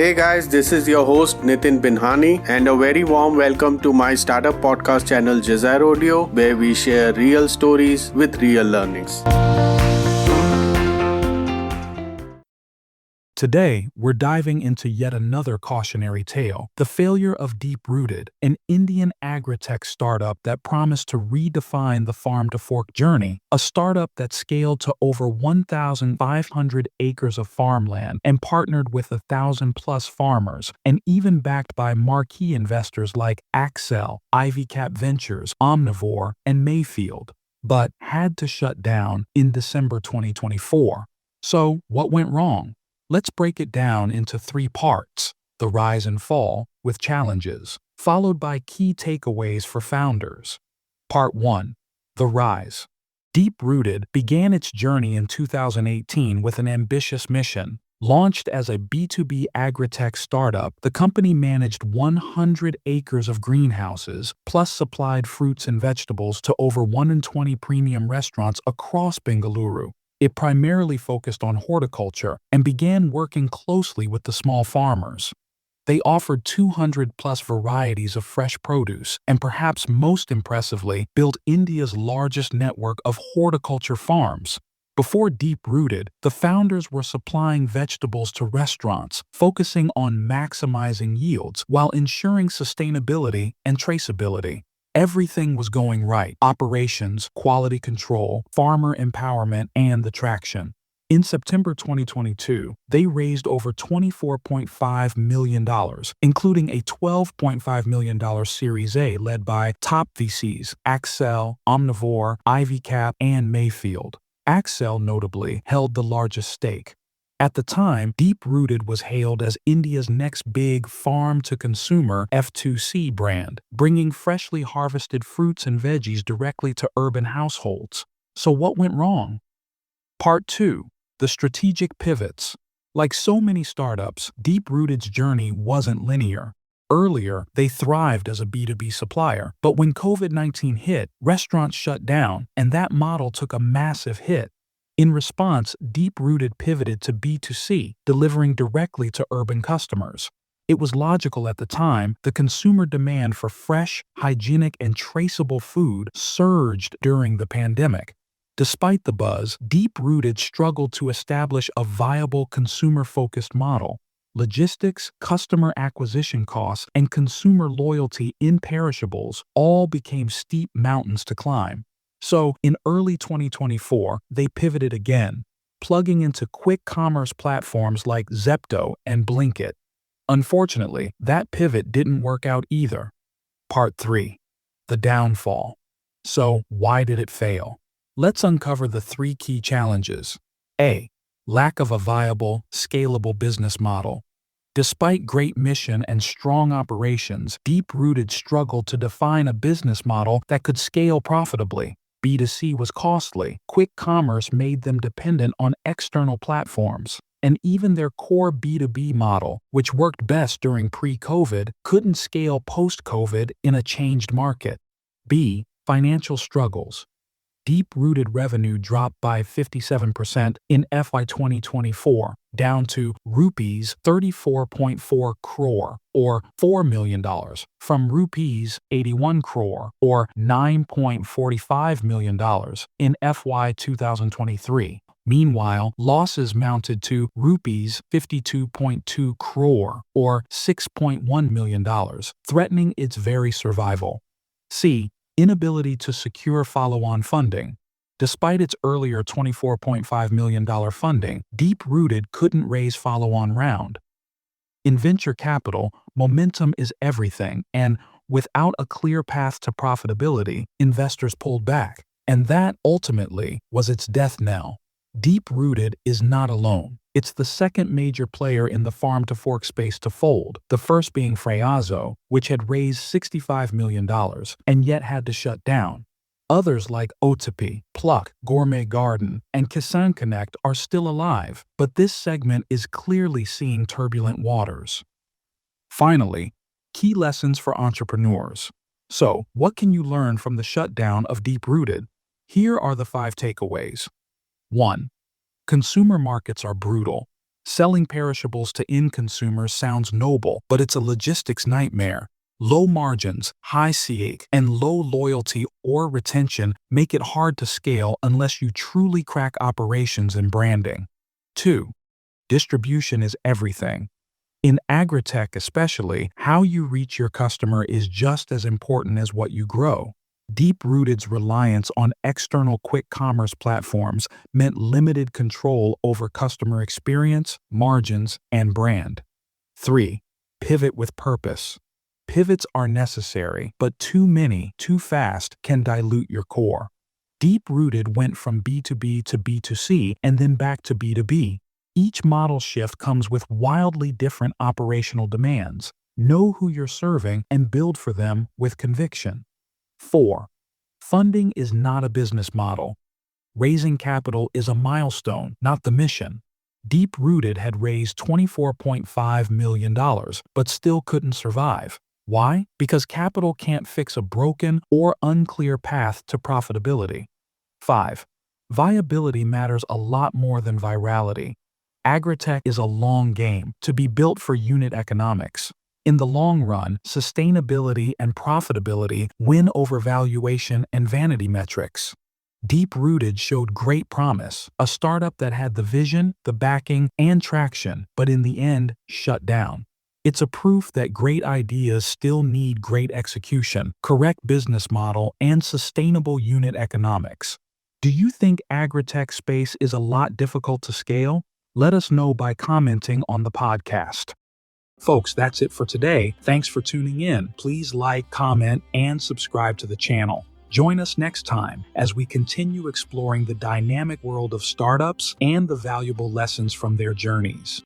Hey guys, this is your host Nitin Binhani, and a very warm welcome to my startup podcast channel Jazair Audio, where we share real stories with real learnings. Today, we're diving into yet another cautionary tale, the failure of Deep-Rooted, an Indian AgriTech startup that promised to redefine the farm-to-fork journey, a startup that scaled to over 1,500 acres of farmland and partnered with 1,000-plus farmers, and even backed by marquee investors like Accel, IvyCap Ventures, Omnivore, and Mayfield, but had to shut down in December 2024. So, what went wrong? Let's break it down into three parts: the rise and fall, with challenges, followed by key takeaways for founders. Part 1. The rise. Deep-Rooted began its journey in 2018 with an ambitious mission. Launched as a B2B agritech startup, the company managed 100 acres of greenhouses, plus supplied fruits and vegetables to over 120 premium restaurants across Bengaluru. It primarily focused on horticulture and began working closely with the small farmers. They offered 200-plus varieties of fresh produce and, perhaps most impressively, built India's largest network of horticulture farms. Before Deep-Rooted, the founders were supplying vegetables to restaurants, focusing on maximizing yields while ensuring sustainability and traceability. Everything was going right: operations, quality control, farmer empowerment, and the traction. In September 2022, they raised over $24.5 million, including a $12.5 million Series A led by top VCs Accel, Omnivore, IvyCap, and Mayfield. Accel notably held the largest stake. At the time, Deep-Rooted was hailed as India's next big farm-to-consumer F2C brand, bringing freshly harvested fruits and veggies directly to urban households. So what went wrong? Part 2. The strategic pivots. Like so many startups, Deep-Rooted's journey wasn't linear. Earlier, they thrived as a B2B supplier, but when COVID-19 hit, restaurants shut down, and that model took a massive hit. In response, Deep-Rooted pivoted to B2C, delivering directly to urban customers. It was logical at the time. The consumer demand for fresh, hygienic, and traceable food surged during the pandemic. Despite the buzz, Deep-Rooted struggled to establish a viable consumer-focused model. Logistics, customer acquisition costs, and consumer loyalty in perishables all became steep mountains to climb. So, in early 2024, they pivoted again, plugging into quick commerce platforms like Zepto and Blinkit. Unfortunately, that pivot didn't work out either. Part 3. The downfall. So, why did it fail? Let's uncover the three key challenges. A. Lack of a viable, scalable business model. Despite great mission and strong operations, Deep-Rooted struggled to define a business model that could scale profitably. B2C was costly, quick commerce made them dependent on external platforms, and even their core B2B model, which worked best during pre-COVID, couldn't scale post-COVID in a changed market. B. Financial struggles. Deep-Rooted revenue dropped by 57% in FY 2024, down to rupees 34.4 crore or $4 million, from rupees 81 crore or $9.45 million in FY 2023. Meanwhile, losses mounted to rupees 52.2 crore or $6.1 million, threatening its very survival. C. Inability to secure follow-on funding. Despite its earlier $24.5 million funding, Deep-Rooted couldn't raise follow-on round. In venture capital, momentum is everything, and without a clear path to profitability, investors pulled back. And that, ultimately, was its death knell. Deep-Rooted is not alone. It's the second major player in the farm-to-fork space to fold, the first being Freyazo, which had raised $65 million and yet had to shut down. Others like Otipi, Pluck, Gourmet Garden, and Kisan Connect are still alive, but this segment is clearly seeing turbulent waters. Finally, key lessons for entrepreneurs. So, what can you learn from the shutdown of Deep-Rooted? Here are the 5 takeaways. 1. Consumer markets are brutal. Selling perishables to end consumers sounds noble, but it's a logistics nightmare. Low margins, high CAC, and low loyalty or retention make it hard to scale unless you truly crack operations and branding. 2. Distribution is everything. In AgriTech especially, how you reach your customer is just as important as what you grow. Deep-Rooted's reliance on external quick commerce platforms meant limited control over customer experience, margins, and brand. 3. Pivot with purpose. Pivots are necessary, but too many, too fast, can dilute your core. Deep-Rooted went from B2B to B2C and then back to B2B. Each model shift comes with wildly different operational demands. Know who you're serving and build for them with conviction. 4. Funding is not a business model. Raising capital is a milestone, not the mission. Deep-Rooted had raised $24.5 million, but still couldn't survive. Why? Because capital can't fix a broken or unclear path to profitability. 5. Viability matters a lot more than virality. AgriTech is a long game, to be built for unit economics. In the long run, sustainability and profitability win over valuation and vanity metrics. Deep-Rooted showed great promise, a startup that had the vision, the backing, and traction, but in the end, shut down. It's a proof that great ideas still need great execution, correct business model, and sustainable unit economics. Do you think AgriTech space is a lot difficult to scale? Let us know by commenting on the podcast. Folks, that's it for today. Thanks for tuning in. Please like, comment, and subscribe to the channel. Join us next time as we continue exploring the dynamic world of startups and the valuable lessons from their journeys.